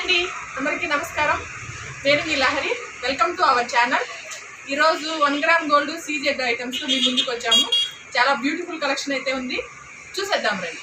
అండి, అందరికీ నమస్కారం. నేను మీ Lahari. Welcome to our channel. ఈరోజు 1 గ్రామ్ గోల్డ్ సీజెడ్ ఐటమ్స్తో మీ ముందుకు వచ్చాము. చాలా బ్యూటిఫుల్ కలెక్షన్ అయితే ఉంది, చూసేద్దాం రండి.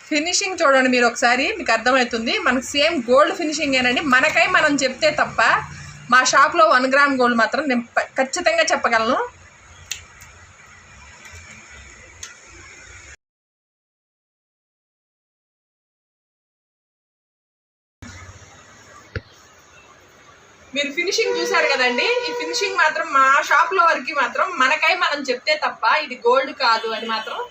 ఫినిషింగ్ చూడండి మీరు ఒకసారి, మీకు అర్థమవుతుంది. మనకు సేమ్ గోల్డ్ ఫినిషింగ్ ఏనండి. మనకై మనం చెప్తే తప్ప మా షాప్లో 1 గ్రామ్ గోల్డ్ మాత్రం నేను ఖచ్చితంగా చెప్పగలను. మీరు ఫినిషింగ్ చూసారు కదండి. ఈ ఫినిషింగ్ మాత్రం మా షాప్లో వరకు మాత్రం మనకై మనం చెప్తే తప్ప ఇది గోల్డ్ కాదు అని మాత్రం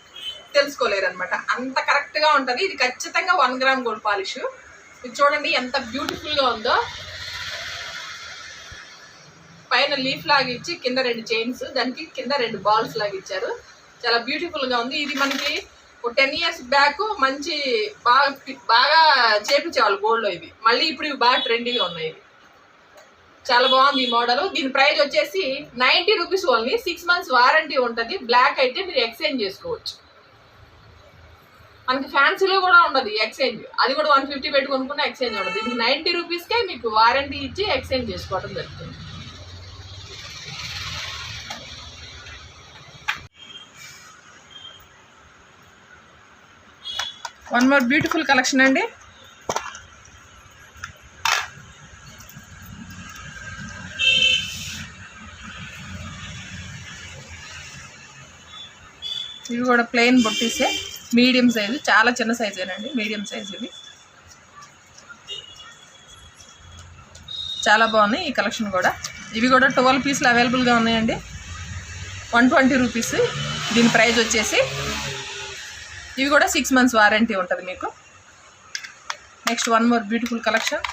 తెలుసుకోలేరు అనమాట. అంత కరెక్ట్గా ఉంటుంది. ఇది ఖచ్చితంగా 1 గ్రామ్ గోల్డ్ పాలిష్. ఇది చూడండి ఎంత బ్యూటిఫుల్గా ఉందో. పైన లీఫ్ లాగా ఇచ్చి కింద 2 చైన్స్, దానికి కింద 2 బాల్స్ లాగా ఇచ్చారు. చాలా బ్యూటిఫుల్గా ఉంది. ఇది మనకి 10 years బ్యాక్ మంచి బాగా చేపించేవాళ్ళు గోల్డ్లో. ఇవి మళ్ళీ ఇప్పుడు ఇవి బాగా ట్రెండీగా ఉన్నాయి. చాలా బాగుంది ఈ మోడల్. దీని ప్రైస్ వచ్చేసి 90 రూపీస్ ఓన్లీ. 6 months వారంటీ ఉంటుంది. బ్లాక్ అయితే మీరు ఎక్స్చేంజ్ చేసుకోవచ్చు. మనకి ఫ్యాన్సీలో కూడా ఉండదు ఎక్స్చేంజ్. అది కూడా 150 పెట్టి కొనుక్కున్న ఎక్స్చేంజ్ ఉండదు. ఇది 90 రూపీస్కే మీకు వారంటీ ఇచ్చి ఎక్స్చేంజ్ చేసుకోవడం జరుగుతుంది. వన్ మోర్ బ్యూటిఫుల్ కలెక్షన్ అండి. ఇవి కూడా ప్లెయిన్ బొట్టీసే, మీడియం సైజు, చాలా చిన్న సైజేనండి. మీడియం సైజు ఇవి చాలా బాగున్నాయి. ఈ కలెక్షన్ కూడా, ఇవి కూడా 12 పీసులు అవైలబుల్గా ఉన్నాయండి. 120 రూపీస్ దీని ప్రైస్ వచ్చేసి. ఇవి కూడా 6 months వారంటీ ఉంటుంది మీకు. Next one more beautiful collection.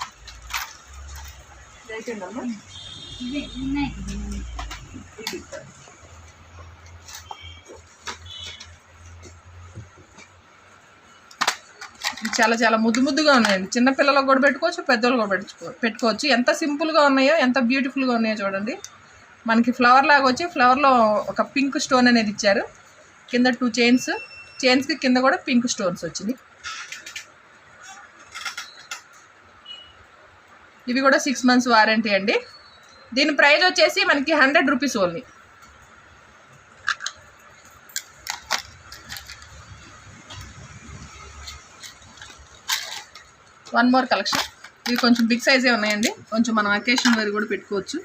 చాలా చాలా ముద్దుగా ఉన్నాయండి. చిన్నపిల్లలకు కూడా పెట్టుకోవచ్చు, పెద్దోళ్ళు కూడా పెట్టుకోవచ్చు. ఎంత సింపుల్గా ఉన్నాయో, ఎంత బ్యూటిఫుల్గా ఉన్నాయో చూడండి. మనకి ఫ్లవర్ లాగా వచ్చి ఫ్లవర్లో ఒక పింక్ స్టోన్ అనేది ఇచ్చారు. కింద 2 చైన్స్కి కింద కూడా పింక్ స్టోన్స్ వచ్చింది. ఇవి కూడా 6 months వారంటీ అండి. దీని ప్రైస్ వచ్చేసి మనకి 100 rupees only. One more collection. ఇవి కొంచెం బిగ్ సైజే ఉన్నాయండి. కొంచెం మనం అకేషన్ వేర్ కూడా పెట్టుకోవచ్చు.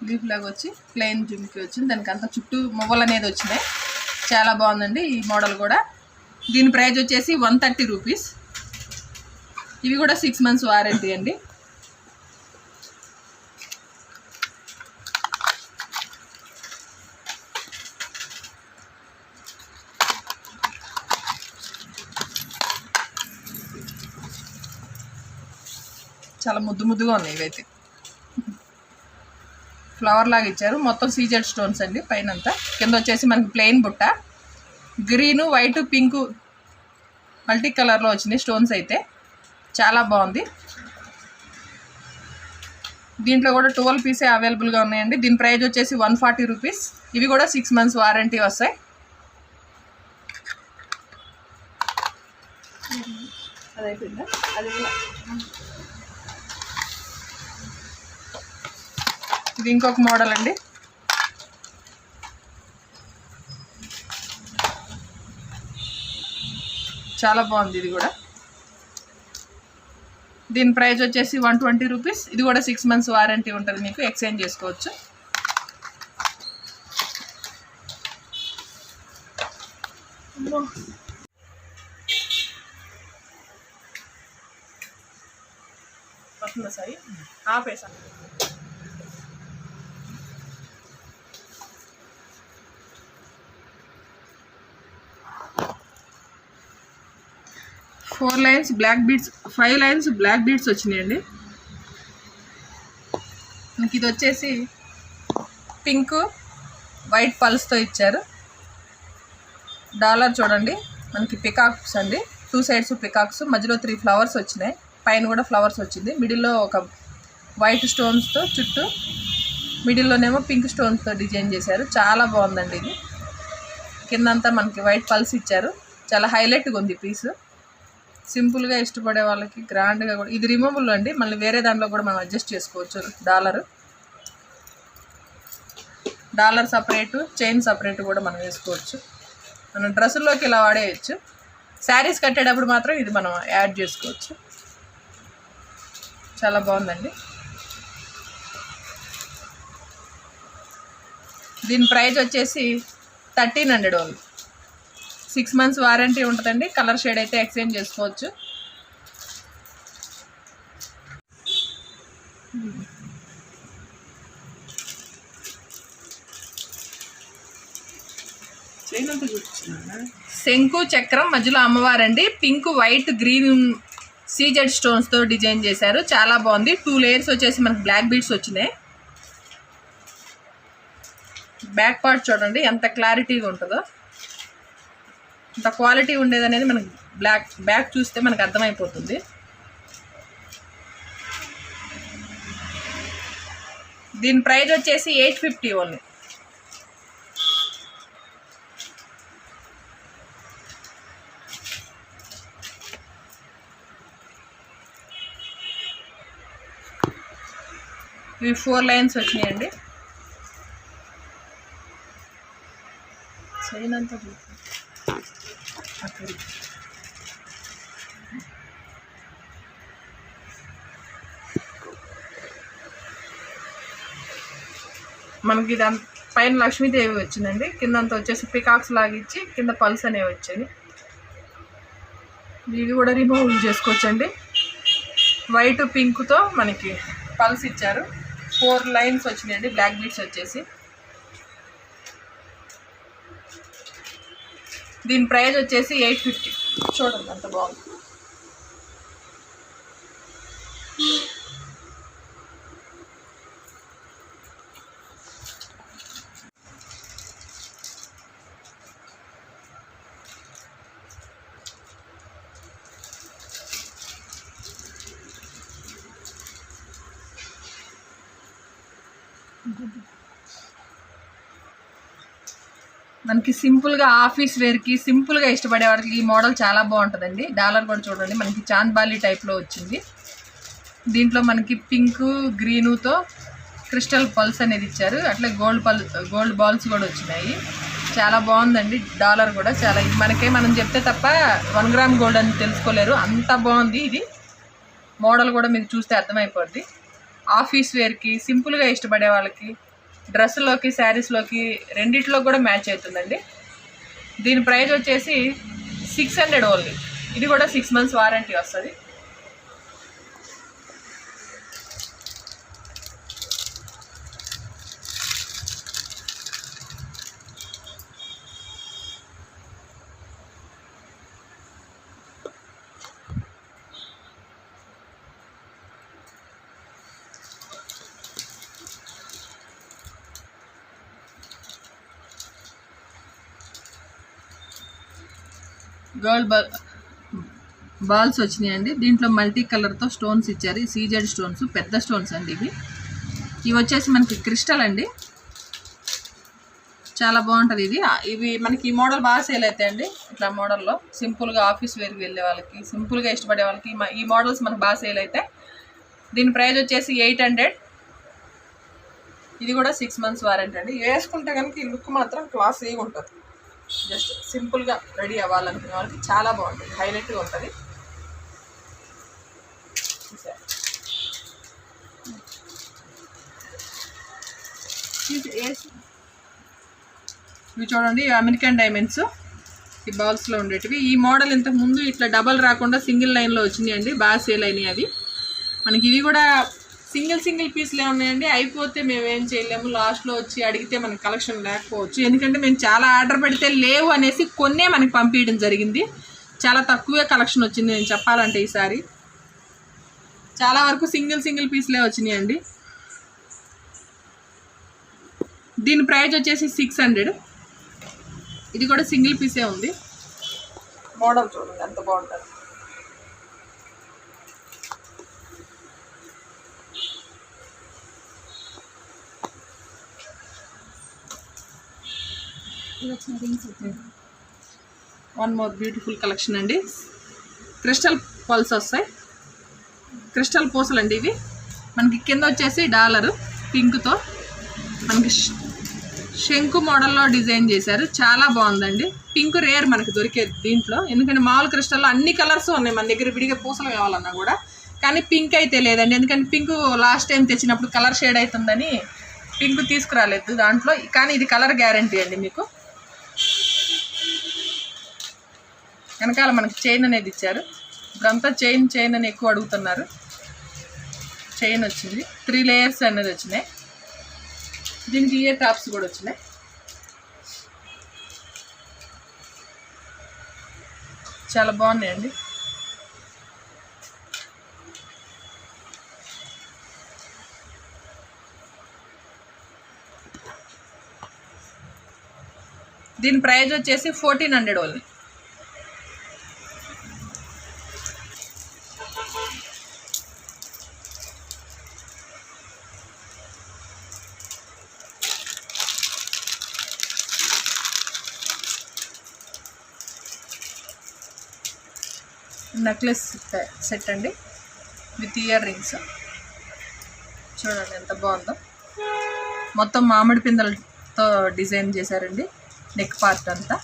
లీఫ్ లాగా వచ్చి ప్లెయిన్ జుమ్కి వచ్చింది. దానికి అంతా చుట్టూ మొవ్వలు అనేది వచ్చినాయి. చాలా బాగుందండి ఈ మోడల్ కూడా. దీని ప్రైస్ వచ్చేసి 130 రూపీస్. ఇవి కూడా 6 months వారంటీ అండి. చాలా ముద్దుగా ఉన్నాయి ఇవైతే. ఫ్లవర్ లాగా ఇచ్చారు. మొత్తం సీజెడ్ స్టోన్స్ అండి పైనంతా. కింద వచ్చేసి మనకి ప్లెయిన్ బుట్ట, గ్రీను, వైట్, పింకు మల్టీ కలర్లో వచ్చినాయి స్టోన్స్ అయితే. చాలా బాగుంది. దీంట్లో కూడా 12 పీసే అవైలబుల్గా ఉన్నాయండి. దీని ప్రైస్ వచ్చేసి 140 రూపీస్. ఇవి కూడా 6 months వారంటీ వస్తాయి. అదైపోయిందా? అది ఇది ఇంకొక మోడల్ అండి. చాలా బాగుంది ఇది కూడా. దీని ప్రైస్ వచ్చేసి 120 రూపీస్. ఇది కూడా 6 months వారంటీ ఉంటుంది మీకు. ఎక్స్చేంజ్ చేసుకోవచ్చు. సాయి ఆపేసా. 4 lines black beads, 5 lines black beads వచ్చినాయండి. మనకి ఇది వచ్చేసి పింక్ వైట్ పల్స్తో ఇచ్చారు. డాలర్ చూడండి మనకి పికాక్స్ అండి, 2 సైడ్స్ పికాక్స్, మధ్యలో 3 ఫ్లవర్స్ వచ్చినాయి, పైన కూడా ఫ్లవర్స్ వచ్చింది, మిడిల్లో ఒక వైట్ స్టోన్స్తో చుట్టూ, మిడిల్లోనేమో పింక్ స్టోన్స్తో డిజైన్ చేశారు. చాలా బాగుందండి ఇది. కిందంతా మనకి వైట్ పల్స్ ఇచ్చారు. చాలా హైలైట్గా ఉంది పీస్. సింపుల్గా ఇష్టపడే వాళ్ళకి గ్రాండ్గా కూడా, ఇది రిమూవబుల్ అండి, మళ్ళీ వేరే దాంట్లో కూడా మనం అడ్జస్ట్ చేసుకోవచ్చు. డాలర్ సపరేటు, చైన్ సపరేట్ కూడా మనం వేసుకోవచ్చు. మనం డ్రెస్సుల్లోకి ఇలా వాడేయచ్చు. శారీస్ కట్టేటప్పుడు మాత్రం ఇది మనం యాడ్ చేసుకోవచ్చు. చాలా బాగుందండి. దీని ప్రైస్ వచ్చేసి 1300 ఓన్లీ. 6 మంత్స్ వారంటీ ఉంటుందండి. కలర్ షేడ్ అయితే ఎక్స్చేంజ్ చేసుకోవచ్చు. శంకు చక్రం మధ్యలో అమ్మవారండి. పింక్ వైట్ గ్రీన్ సీజెడ్ స్టోన్స్తో డిజైన్ చేశారు. చాలా బాగుంది. 2 లేయర్స్ వచ్చేసి మనకి బ్లాక్ బీడ్స్ వచ్చినాయి. బ్యాక్ పార్ట్ చూడండి ఎంత క్లారిటీగా ఉంటుందో, అంత క్వాలిటీ ఉండేది అనేది మనకి బ్యాక్ చూస్తే మనకు అర్థమైపోతుంది. దీని ప్రైస్ వచ్చేసి 850 ఓన్లీ. ఇవి 4 లైన్స్ వచ్చినాయండి. చైనంతా మనకి దాని పైన లక్ష్మీదేవి వచ్చిందండి, కిందంతా వచ్చేసి పికాక్స్ లాగిచ్చి కింద పల్స్ అనేవి వచ్చాయి. ఇవి కూడా రిమూవ్ చేసుకోవచ్చండి. వైట్ పింక్తో మనకి పల్స్ ఇచ్చారు. 4 లైన్స్ వచ్చినాయండి, బ్లాక్ బీడ్స్ వచ్చేసి. దీని ప్రైస్ వచ్చేసి 850. చూడండి అంత బాగుంది. మనకి సింపుల్గా ఆఫీస్ వేర్కి సింపుల్గా ఇష్టపడే వాడికి ఈ మోడల్ చాలా బాగుంటుందండి. డాలర్ కూడా చూడండి మనకి చాంద్బాలి టైప్లో వచ్చింది. దీంట్లో మనకి పింక్ గ్రీనుతో క్రిస్టల్ పల్స్ అనేది ఇచ్చారు. అట్లే గోల్డ్ బాల్స్ కూడా వచ్చినాయి. చాలా బాగుందండి. డాలర్ కూడా చాలా, మనం చెప్తే తప్ప 1 గ్రామ్ గోల్డ్ అని తెలుసుకోలేరు, అంత బాగుంది. ఇది మోడల్ కూడా మీకు చూస్తే అర్థమైపోద్ది. ఆఫీస్ వేర్కి సింపుల్గా ఇష్టపడే వాళ్ళకి, డ్రెస్సులోకి శారీస్లోకి రెండిట్లో కూడా మ్యాచ్ అవుతుందండి. దీని ప్రైస్ వచ్చేసి 600 ఓన్లీ. ఇది కూడా 6 మంత్స్ వారంటీ వస్తుంది. గోల్డ్ బాల్స్ వచ్చినాయండి. దీంట్లో మల్టీ కలర్తో స్టోన్స్ ఇచ్చారు. సీజెడ్ స్టోన్స్, పెద్ద స్టోన్స్ అండి ఇవి. ఇవి వచ్చేసి మనకి క్రిస్టల్ అండి. చాలా బాగుంటుంది ఇది. ఇవి మనకి ఈ మోడల్ బాగా సేల్ అవుతాయండి. ఇట్లా మోడల్లో సింపుల్గా ఆఫీస్ వేర్కి వెళ్ళే వాళ్ళకి, సింపుల్గా ఇష్టపడే వాళ్ళకి ఈ మోడల్స్ మనకు బాగా సేల్ అవుతాయి. దీని ప్రైస్ వచ్చేసి 800. ఇది కూడా 6 మంత్స్ వారంటీ అండి. వేసుకుంటే కనుక ఈ లుక్ మాత్రం క్లాసీగా ఉంటుంది. జస్ట్ సింపుల్గా రెడీ అవ్వాలనుకునే వాళ్ళకి చాలా బాగుంటుంది, హైలైట్గా ఉంటుంది. ఇవి చూడండి అమెరికన్ డైమండ్స్, ఈ బాల్స్లో ఉండేటివి. ఈ మోడల్ ఇంతకుముందు ఇట్లా డబల్ రాకుండా సింగిల్ లైన్లో వచ్చినాయండి, బాగా సేల్ అయినాయి అవి. మనకి ఇవి కూడా సింగిల్ పీస్లే ఉన్నాయండి. అయిపోతే మేము ఏం చేయలేము, లాస్ట్లో వచ్చి అడిగితే మనకి కలెక్షన్ లేకపోవచ్చు. ఎందుకంటే మేము చాలా ఆర్డర్ పెడితే లేవు అనేసి కొన్నే మనకి పంపించడం జరిగింది. చాలా తక్కువే కలెక్షన్ వచ్చింది నేను చెప్పాలంటే. ఈసారి చాలా వరకు సింగిల్ పీస్లే వచ్చినాయండి. దీని ప్రైస్ వచ్చేసి 600. ఇది కూడా సింగిల్ పీసే ఉంది. మోడల్ చూడండి ఎంత బాగుంటుంది. వన్ మోర్ బ్యూటిఫుల్ కలెక్షన్ అండి. క్రిస్టల్ పల్స్ వస్తాయి, క్రిస్టల్ పూసలు అండి ఇవి. మనకి కింద వచ్చేసి డాలరు పింక్తో మనకి శంకు మోడల్లో డిజైన్ చేశారు. చాలా బాగుందండి. పింక్ రేర్ మనకి దొరికేది దీంట్లో, ఎందుకంటే మామూలు క్రిస్టల్లో అన్ని కలర్స్ ఉన్నాయి మన దగ్గర విడిగా పూసలు కావాలన్నా కూడా. కానీ పింక్ అయితే లేదండి, ఎందుకంటే పింక్ లాస్ట్ టైం తెచ్చినప్పుడు కలర్ షేడ్ అవుతుందని పింక్ తీసుకురాలేదు దాంట్లో. కానీ ఇది కలర్ గ్యారంటీ అండి. మీకు వెనకాల మనకి చైన్ అనేది ఇచ్చారు. ఇప్పుడంతా చైన్ అని ఎక్కువ అడుగుతున్నారు. చైన్ వచ్చింది, 3 లేయర్స్ అనేది వచ్చినాయి. దీనికి ఇయర్ టాప్స్ కూడా వచ్చినాయి. చాలా బాగున్నాయండి. దీని ప్రైస్ వచ్చేసి 1400 ఓన్లీ. నెక్లెస్ సెట్ అండి విత్ ఇయర్ రింగ్స్. చూడండి ఎంత బాగుందో. మొత్తం మామిడి పిందలతో డిజైన్ చేశారండి. నెక్ పార్ట్ అంతా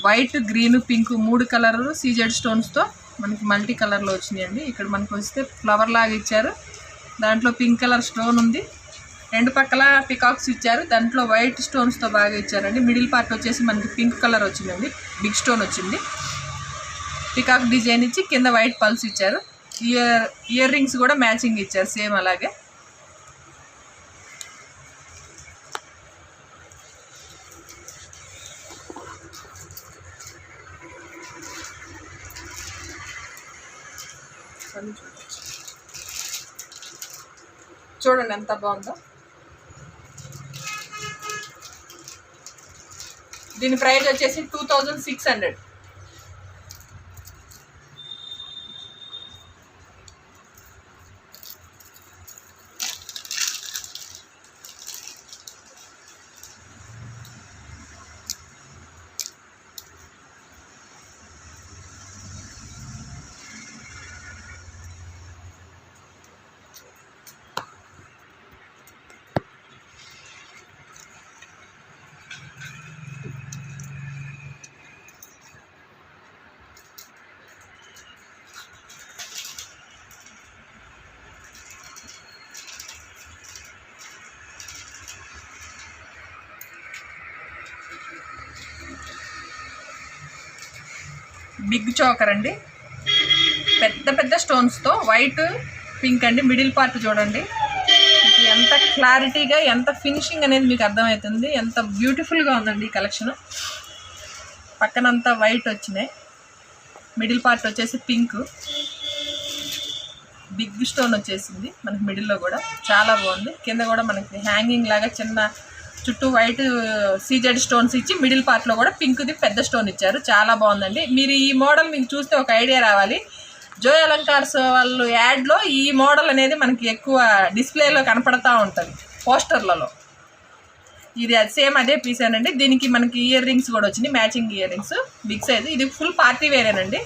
white, green, pink 3 colour CZ స్టోన్స్తో మనకి మల్టీ కలర్లో వచ్చినాయండి. ఇక్కడ మనకు వస్తే ఫ్లవర్ లాగా ఇచ్చారు. దాంట్లో పింక్ కలర్ స్టోన్ ఉంది. 2 పక్కల పికాక్స్ ఇచ్చారు. దాంట్లో వైట్ స్టోన్స్తో బాగా ఇచ్చారండి. మిడిల్ పార్ట్ వచ్చేసి మనకి పింక్ కలర్ వచ్చిందండి. బిగ్ స్టోన్ వచ్చింది. పికాక్ డిజైన్ ఇచ్చి కింద వైట్ పల్స్ ఇచ్చారు. ఇయర్ రింగ్స్ కూడా మ్యాచింగ్ ఇచ్చారు సేమ్ అలాగే. చూడండి ఎంత బాగుందో. దీని ప్రైస్ వచ్చేసి 2600. బిగ్ చోకర్ అండి, పెద్ద పెద్ద స్టోన్స్తో వైట్, పింక్ అండి. మిడిల్ పార్ట్ చూడండి ఎంత క్లారిటీగా, ఎంత ఫినిషింగ్ అనేది మీకు అర్థమవుతుంది. ఎంత బ్యూటిఫుల్గా ఉందండి ఈ కలెక్షన్. పక్కనంతా వైట్ వచ్చినాయి. మిడిల్ పార్ట్ వచ్చేసి పింక్, బిగ్ స్టోన్ వచ్చేసింది మనకి మిడిల్లో కూడా. చాలా బాగుంది. కింద కూడా మనకి హ్యాంగింగ్ లాగా చిన్న చుట్టూ వైట్ సీజెడ్ స్టోన్స్ ఇచ్చి మిడిల్ పార్ట్లో కూడా పింక్ది పెద్ద స్టోన్ ఇచ్చారు. చాలా బాగుందండి. మీరు ఈ మోడల్ మీకు చూస్తే ఒక ఐడియా రావాలి. జోయ్ అలంకార్స్ వాళ్ళు యాడ్లో ఈ మోడల్ అనేది మనకి ఎక్కువ డిస్ప్లేలో కనపడతా ఉంటుంది పోస్టర్లలో. ఇది సేమ్ అదే పీసేనండి. దీనికి మనకి ఇయర్ రింగ్స్ కూడా వచ్చినాయి, matching earrings big size. ఇది ఫుల్ పార్టీ వేరేనండి.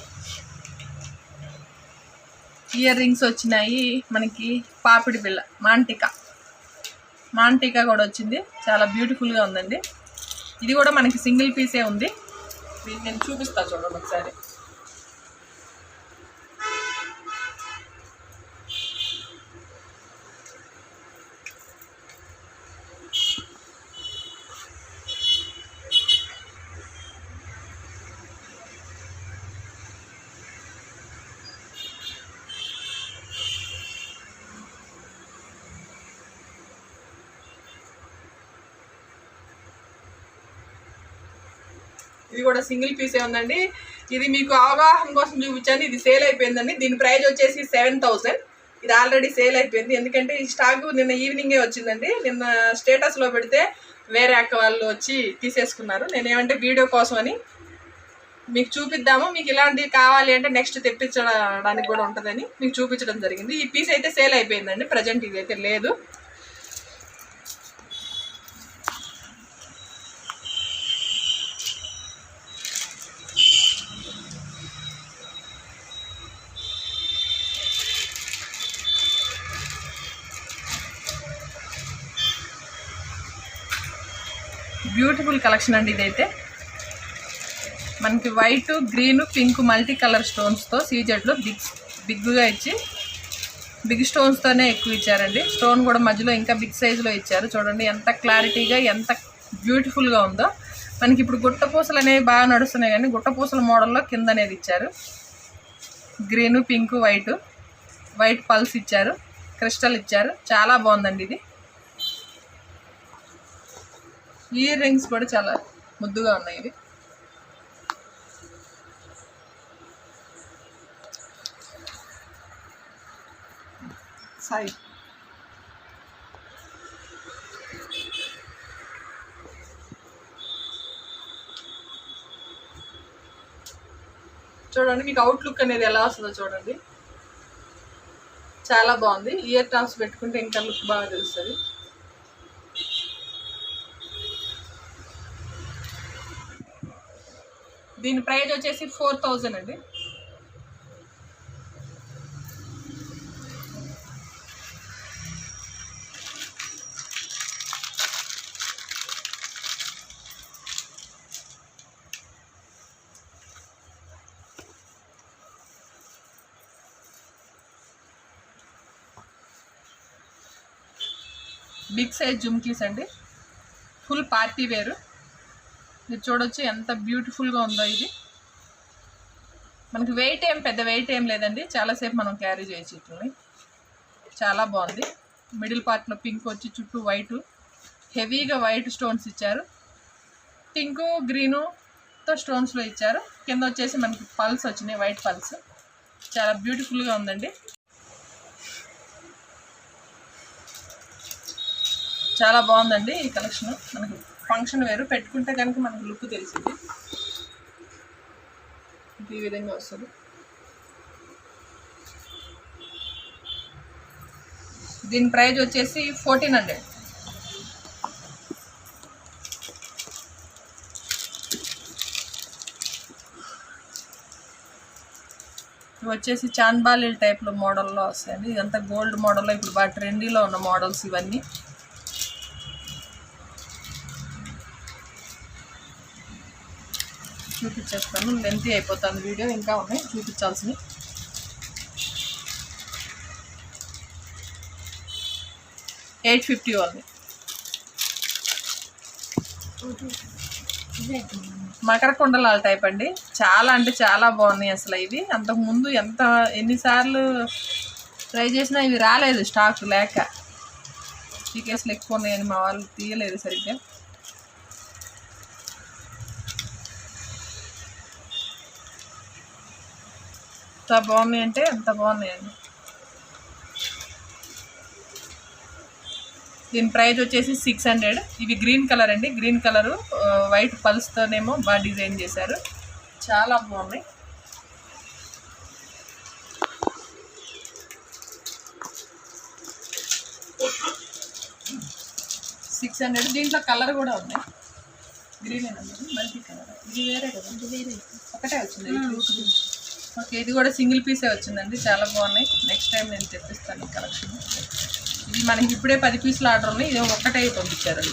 ఇయర్ రింగ్స్ వచ్చినాయి మనకి. పాపిడి బిళ్ళ మాంటికా కూడా వచ్చింది. చాలా బ్యూటిఫుల్గా ఉందండి. ఇది కూడా మనకి సింగిల్ పీసే ఉంది. నేను చూపిస్తా చూడండి ఒకసారి. ఇది కూడా సింగిల్ పీసే ఉందండి. ఇది మీకు అవగాహన కోసం చూపించాను. ఇది సేల్ అయిపోయిందండి. దీని ప్రైస్ వచ్చేసి 7000. ఇది ఆల్రెడీ సేల్ అయిపోయింది. ఎందుకంటే ఈ స్టాక్ నిన్న ఈవినింగే వచ్చిందండి. నిన్న స్టేటస్లో పెడితే వేరే అక్క వాళ్ళు వచ్చి తీసేసుకున్నారు. నేనేమంటే వీడియో కోసం అని మీకు చూపిద్దాము, మీకు ఇలాంటివి కావాలి అంటే నెక్స్ట్ తెప్పించడానికి కూడా ఉంటుందని మీకు చూపించడం జరిగింది. ఈ పీస్ అయితే సేల్ అయిపోయిందండి, ప్రజెంట్ ఇది అయితే లేదు. బ్యూటిఫుల్ కలెక్షన్ అండి ఇదైతే. మనకి white, green, pink multi colour స్టోన్స్తో సీజెడ్లో బిగ్గా ఇచ్చి బిగ్ స్టోన్స్తోనే ఎక్కువ ఇచ్చారండి. స్టోన్ కూడా మధ్యలో ఇంకా బిగ్ సైజులో ఇచ్చారు. చూడండి ఎంత క్లారిటీగా ఎంత బ్యూటిఫుల్గా ఉందో. మనకి ఇప్పుడు గుట్టపూసలు అనేవి బాగా నడుస్తున్నాయి, కానీ గుట్టపూసల మోడల్లో కింద అనేది ఇచ్చారు. గ్రీను, పింక్, వైట్ పల్స్ ఇచ్చారు, క్రిస్టల్ ఇచ్చారు. చాలా బాగుందండి ఇది. ఇయర్ రింగ్స్ కూడా చాలా ముద్దుగా ఉన్నాయి ఇవి. సాయి చూడండి, మీకు అవుట్లుక్ అనేది ఎలా వస్తుందో చూడండి. చాలా బాగుంది. ఇయర్ టాప్స్ పెట్టుకుంటే ఇంకా లుక్ బాగా తెలుస్తుంది. దీని ప్రైస్ వచ్చేసి 4000 అండి. బిగ్ సైజ్ జుమ్కీస్ అండి, ఫుల్ పార్టీ వేరు. మీరు చూడొచ్చు ఎంత బ్యూటిఫుల్గా ఉందో. ఇది మనకి పెద్ద వెయిట్ ఏం లేదండి, చాలాసేపు మనం క్యారీ చేయొచ్చు ఇట్లని. చాలా బాగుంది. మిడిల్ పార్ట్లో పింక్ వచ్చి చుట్టూ వైటు, హెవీగా వైట్ స్టోన్స్ ఇచ్చారు. పింకు గ్రీనుతో స్టోన్స్లో ఇచ్చారు. కింద వచ్చేసి మనకి పల్స్ వచ్చినాయి, వైట్ పల్స్. చాలా బ్యూటిఫుల్గా ఉందండి. చాలా బాగుందండి ఈ కలెక్షన్. మనకి ఫంక్షన్ వేరు పెట్టుకుంటే కనుక మనకు లుక్ తెలిసింది. ఈ విధంగా వస్తుంది. దీని ప్రైస్ వచ్చేసి 1400. ఇవి వచ్చేసి చాంద్బాలి టైప్లో మోడల్లో వస్తాయండి. ఇదంతా గోల్డ్ మోడల్లో ఇప్పుడు బాగా ట్రెండీలో ఉన్న మోడల్స్ ఇవన్నీ. చూపించేస్తాను, లెంతీ అయిపోతుంది వీడియో, ఇంకా ఉన్నాయి చూపించాల్సినవి. $850 ఉంది. మకర కుండలాల టైప్ అండి. చాలా అంటే చాలా బాగున్నాయి అసలు. ఇవి అంతకుముందు ఎన్నిసార్లు ట్రై చేసినా ఇవి రాలేదు, స్టాక్ లేక. ఈ కేసులు ఎక్కువ ఉన్నాయని మా వాళ్ళు తీయలేదు సరిగ్గా. ఎంత బాగున్నాయి అంటే ఎంత బాగున్నాయండి. దీని ప్రైస్ వచ్చేసి 600. ఇవి గ్రీన్ కలర్ అండి, గ్రీన్ కలరు వైట్ పల్స్తోనేమో బాగా డిజైన్ చేశారు. చాలా బాగున్నాయి. 600. దీంట్లో కలర్ కూడా ఉన్నాయి. గ్రీన్ ఏనండి, మల్టీ కలర్. ఇది వేరే కదా, ఇది వేరే ఒకటే వచ్చింది. ఓకే, ఇది కూడా సింగిల్ పీసే వచ్చిందండి. చాలా బాగున్నాయి. నెక్స్ట్ టైం నేను తెప్పిస్తాను ఈ కలెక్షన్. ఇది మనకి ఇప్పుడే 10 పీసులు ఆర్డర్ ఉన్నాయి. ఇది ఒక్కటే పంపించారు. అది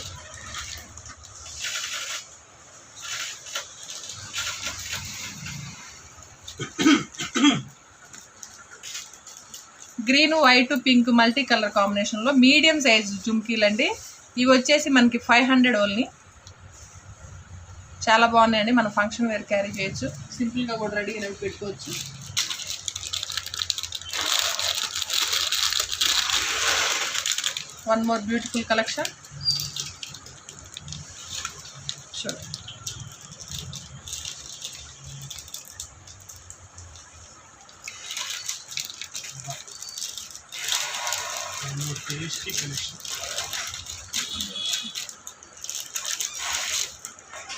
green, white, pink multi colour కాంబినేషన్లో మీడియం సైజ్ జుమ్కీలు అండి. ఇవి వచ్చేసి మనకి 500 ఓన్లీ. చాలా బాగున్నాయండి. మనం ఫంక్షన్ వేర్ క్యారీ చేయొచ్చు, సింపుల్గా కూడా రెడీగా పెట్టుకోవచ్చు. One more beautiful collection. చూడండి,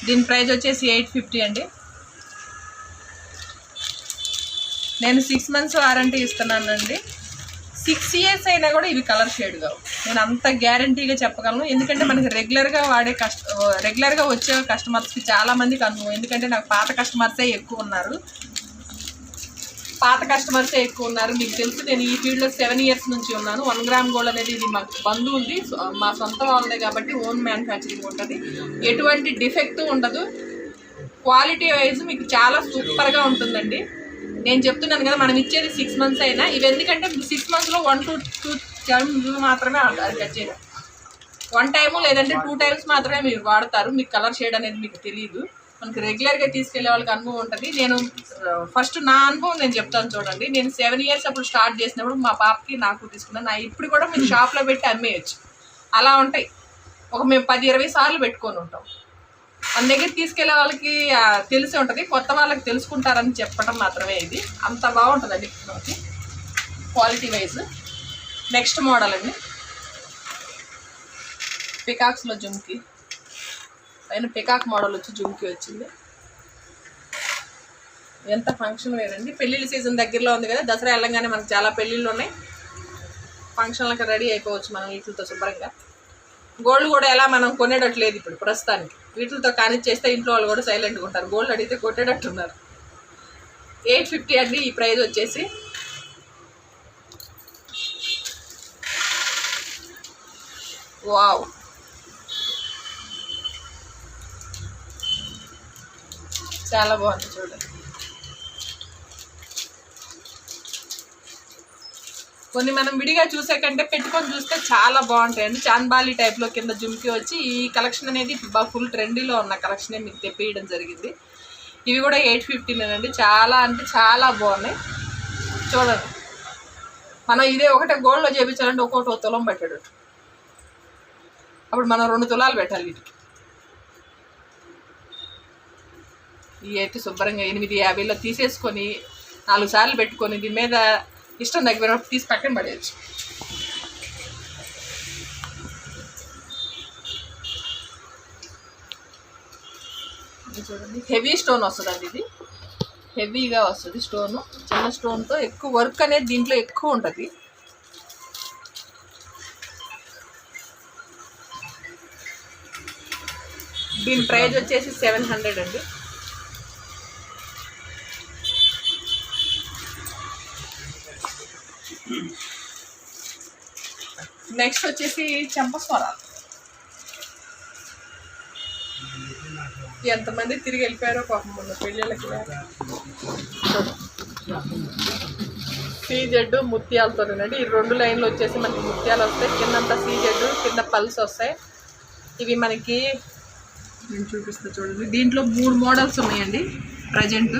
దీని ప్రైస్ వచ్చేసి 850 అండి. నేను 6 months వారంటీ ఇస్తున్నానండి. 6 years అయినా కూడా ఇవి కలర్ షేడ్ కావు. నేను అంత గ్యారంటీగా చెప్పగలను. ఎందుకంటే మనకి రెగ్యులర్గా వచ్చే కస్టమర్స్కి చాలామందికి అనుభవం. ఎందుకంటే నాకు పాత కస్టమర్సే ఎక్కువ ఉన్నారు. మీకు తెలుసు, నేను ఈ ఫీల్డ్లో 7 years నుంచి ఉన్నాను. 1 gram గోల్డ్ అనేది ఇది మాకు బంధు ఉంది, మా సొంత వాళ్ళదే కాబట్టి ఓన్ మ్యానుఫ్యాక్చరింగ్ ఉంటుంది. ఎటువంటి డిఫెక్ట్ ఉండదు. క్వాలిటీ వైజ్ మీకు చాలా సూపర్గా ఉంటుందండి. నేను చెప్తున్నాను కదా, మనం ఇచ్చేది 6 months అయినా ఇవి ఎందుకంటే 6 monthsలో 1 to 2 times మాత్రమే అది కట్ చేయడం. 1 time లేదంటే 2 times మాత్రమే మీరు వాడతారు. మీకు కలర్ షేడ్ అనేది మీకు తెలియదు. మనకి రెగ్యులర్గా తీసుకెళ్లే వాళ్ళకి అనుభవం ఉంటుంది. నేను ఫస్ట్ నా అనుభవం నేను చెప్తాను చూడండి. నేను 7 years అప్పుడు స్టార్ట్ చేసినప్పుడు మా పాపకి నాకు తీసుకున్నాను. ఇప్పుడు కూడా మీరు షాప్లో పెట్టి అమ్మేయచ్చు. అలా ఉంటాయి. మేము 10-20 సార్లు పెట్టుకొని ఉంటాం. మన దగ్గర తీసుకెళ్లే వాళ్ళకి తెలిసి ఉంటుంది, కొత్త వాళ్ళకి తెలుసుకుంటారని చెప్పడం మాత్రమే. ఇది అంత బాగుంటుందండి మనకి క్వాలిటీ వైజ్. నెక్స్ట్ మోడల్ అండి, పికాక్స్లో జుమ్కి పైన పికాక్ మోడల్ వచ్చి జుమ్కి వచ్చింది. ఎంత ఫంక్షన్ వేరండి. పెళ్ళిళ్ళ సీజన్ దగ్గరలో ఉంది కదా, దసరా వెళ్ళంగానే మనకు చాలా పెళ్ళిళ్ళు ఉన్నాయి. ఫంక్షన్లకు రెడీ అయిపోవచ్చు మనం వీటితో శుభ్రంగా. గోల్డ్ కూడా ఎలా మనం కొనేటట్లేదు ఇప్పుడు ప్రస్తుతానికి. వీటితో కానిచ్చేస్తే ఇంట్లో వాళ్ళు కూడా సైలెంట్గా ఉంటారు. గోల్డ్ అడిగితే కొట్టేటట్టున్నారు. 850 అండి ఈ ప్రైస్ వచ్చేసి. వావ్, చాలా బాగుంది చూడండి. కొన్ని మనం విడిగా చూసే కంటే పెట్టుకొని చూస్తే చాలా బాగుంటాయండి. చాన్బాలి టైప్లో కింద జుమ్కి వచ్చి ఈ కలెక్షన్ అనేది బాగా ఫుల్ ట్రెండీలో ఉన్న కలెక్షనే మీకు తెప్పియడం జరిగింది. ఇవి కూడా 850 అండి. చాలా అంటే చాలా బాగున్నాయి చూడండి. మనం ఇదే ఒకటే గోల్డ్లో చేయించాలంటే ఒక్కొక్కటి 1 తులం పెట్టాడు. అప్పుడు మనం 2 తులాలు పెట్టాలి వీటికి. ఇవి అయితే శుభ్రంగా 850లో తీసేసుకొని 4 సార్లు పెట్టుకొని దీని మీద ఇష్టం దగ్గర తీసి పక్కన పడేయచ్చు. చూడండి, హెవీ స్టోన్ వస్తుందండి. ఇది హెవీగా వస్తుంది స్టోను. చిన్న స్టోన్తో ఎక్కువ వర్క్ అనేది దీంట్లో ఎక్కువ ఉంటుంది. దీని ప్రైస్ వచ్చేసి 700 అండి. నెక్స్ట్ వచ్చేసి చెంపస్వరాలు. ఎంతమంది తిరిగి వెళ్ళిపోయారో పాపం మొన్న పెళ్ళిళ్ళకి. సీజెడ్ ముత్యాలతోనండి. ఈ 2 లైన్లు వచ్చేసి మనకి ముత్యాలు వస్తాయి. కిందంతా సీజెడ్, కింద పల్స్ వస్తాయి. ఇవి మనకి నేను చూపిస్తా చూడండి. దీంట్లో 3 మోడల్స్ ఉన్నాయండి ప్రజెంట్.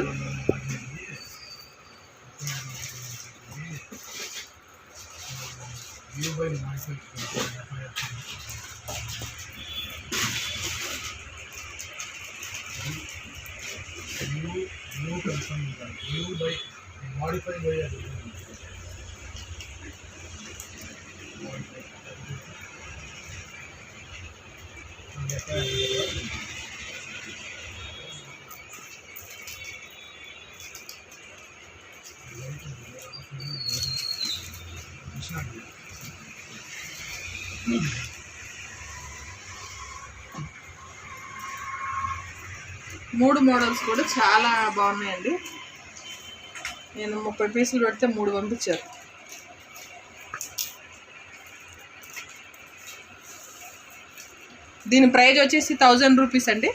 మూడు మోడల్స్ కూడా చాలా బాగున్నాయండి. నేను 30 పీసులు పెడితే 3 పంపించారు. దీని ప్రైజ్ వచ్చేసి 1000 రూపీస్ అండి.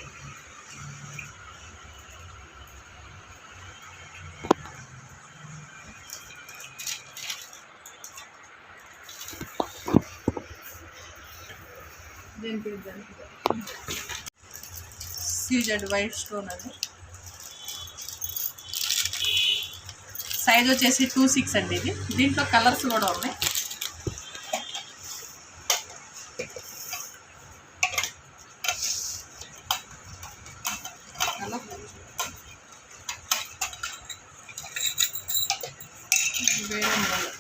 సీజెడ్ వైట్ స్టోన్ అండి. సైజ్ వచ్చేసి 26 అండి. ఇది దీంట్లో కలర్స్ కూడా ఉన్నాయి.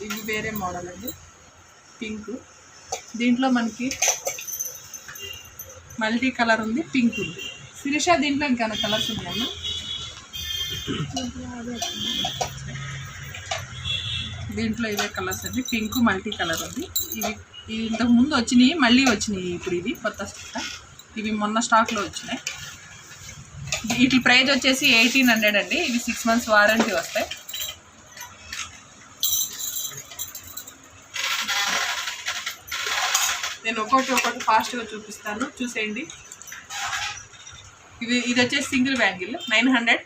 ఇది వేరే మోడల్ అండి. పింక్. దీంట్లో మనకి మల్టీ కలర్ ఉంది, పింక్ ఉంది. శిరీష దీంట్లో ఇంకా కలర్స్ ఉన్నాయన్న. దీంట్లో ఇవే కలర్స్ అండి, పింక్ మల్టీ కలర్ ఉంది. ఇవి ఇంతకు ముందు వచ్చినాయి, మళ్ళీ వచ్చినాయి ఇప్పుడు. ఇది కొత్త స్టాక్, ఇవి మొన్న స్టాక్లో వచ్చినాయి. వీటి ప్రైస్ వచ్చేసి 1800 అండి. ఇవి 6 months వారంటీ వస్తాయి. నేను ఒక్కొక్కటి ఫాస్ట్గా చూపిస్తాను, చూసేయండి. ఇది వచ్చేసి సింగిల్ బ్యాంగిల్ 900.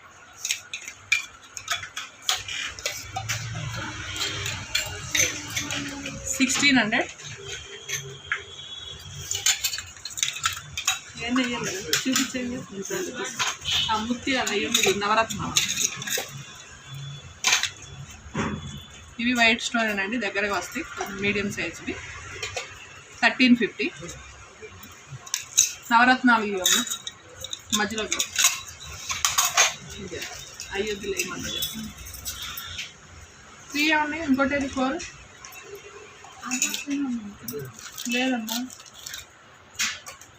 $1600. ఏం వేయాలి చూపించేది, ఆ ముత్యాలు అయ్యి నవరత్న. ఇవి వైట్ స్టోన్ అండి, దగ్గరగా వస్తాయి, మీడియం సైజ్వి. 1350. నవరత్నాలు ఇవన్న మధ్యలో అయ్యొద్దులే ఏమన్నా 3 ఉన్నాయి. ఇంకోటి 4 లేదమ్మా,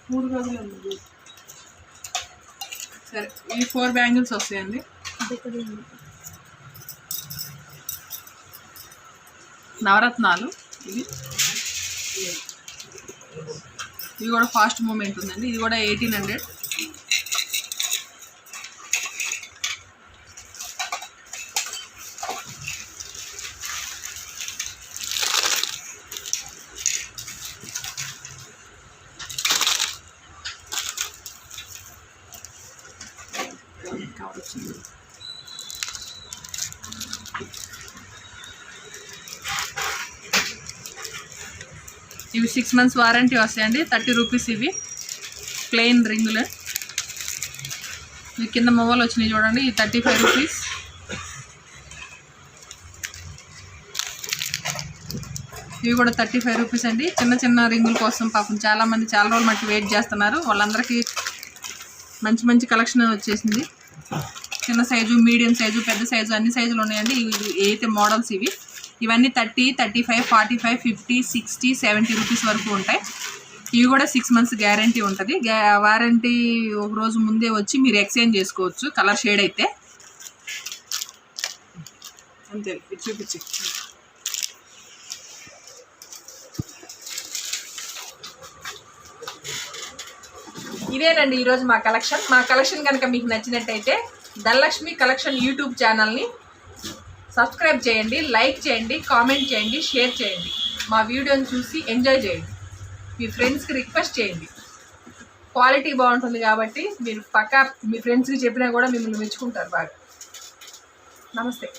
3 రోజులు ఉంది. సరే, ఈ 4 బ్యాంగిల్స్ వస్తాయండి. నవరత్నాలు ఇవి కూడా ఫాస్ట్ మూమెంట్ ఉందండి. ఇది కూడా 1800. ఇవి 6 months వారంటీ వస్తాయండి. 30 రూపీస్. ఇవి ప్లెయిన్ రింగులు. ఇవి కింద మొబైల్ వచ్చినాయి చూడండి, ఇది 35 రూపీస్. ఇవి కూడా 35 రూపీస్ అండి. చిన్న చిన్న రింగుల కోసం పాపం చాలామంది చాలా రోజులు మట్టి వెయిట్ చేస్తున్నారు. వాళ్ళందరికీ మంచి మంచి కలెక్షన్ వచ్చేసింది. చిన్న సైజు, మీడియం సైజు, పెద్ద సైజు అన్ని సైజులు ఉన్నాయండి. ఇవి అయితే మోడల్స్ ఇవన్నీ 30, 35, 45, 50, 60, 70 రూపీస్ వరకు ఉంటాయి. ఇవి కూడా 6 months గ్యారంటీ ఉంటుంది. వారంటీ ఒక రోజు ముందే వచ్చి మీరు ఎక్స్చేంజ్ చేసుకోవచ్చు కలర్ షేడ్ అయితే. అంతే, చూపించి. ఇదేనండి ఈరోజు మా కలెక్షన్. మా కలెక్షన్ కనుక మీకు నచ్చినట్టయితే ధనలక్ష్మి కలెక్షన్ యూట్యూబ్ ఛానల్ని సబ్స్క్రైబ్ చేయండి, లైక్ చేయండి, కామెంట్ చేయండి, షేర్ చేయండి. మా వీడియోని చూసి ఎంజాయ్ చేయండి. మీ ఫ్రెండ్స్కి రిక్వెస్ట్ చేయండి. క్వాలిటీ బాగుంటుంది కాబట్టి మీరు పక్కా మీ ఫ్రెండ్స్కి చెప్పినా కూడా మిమ్మల్ని మెచ్చుకుంటారు బాగా. నమస్తే.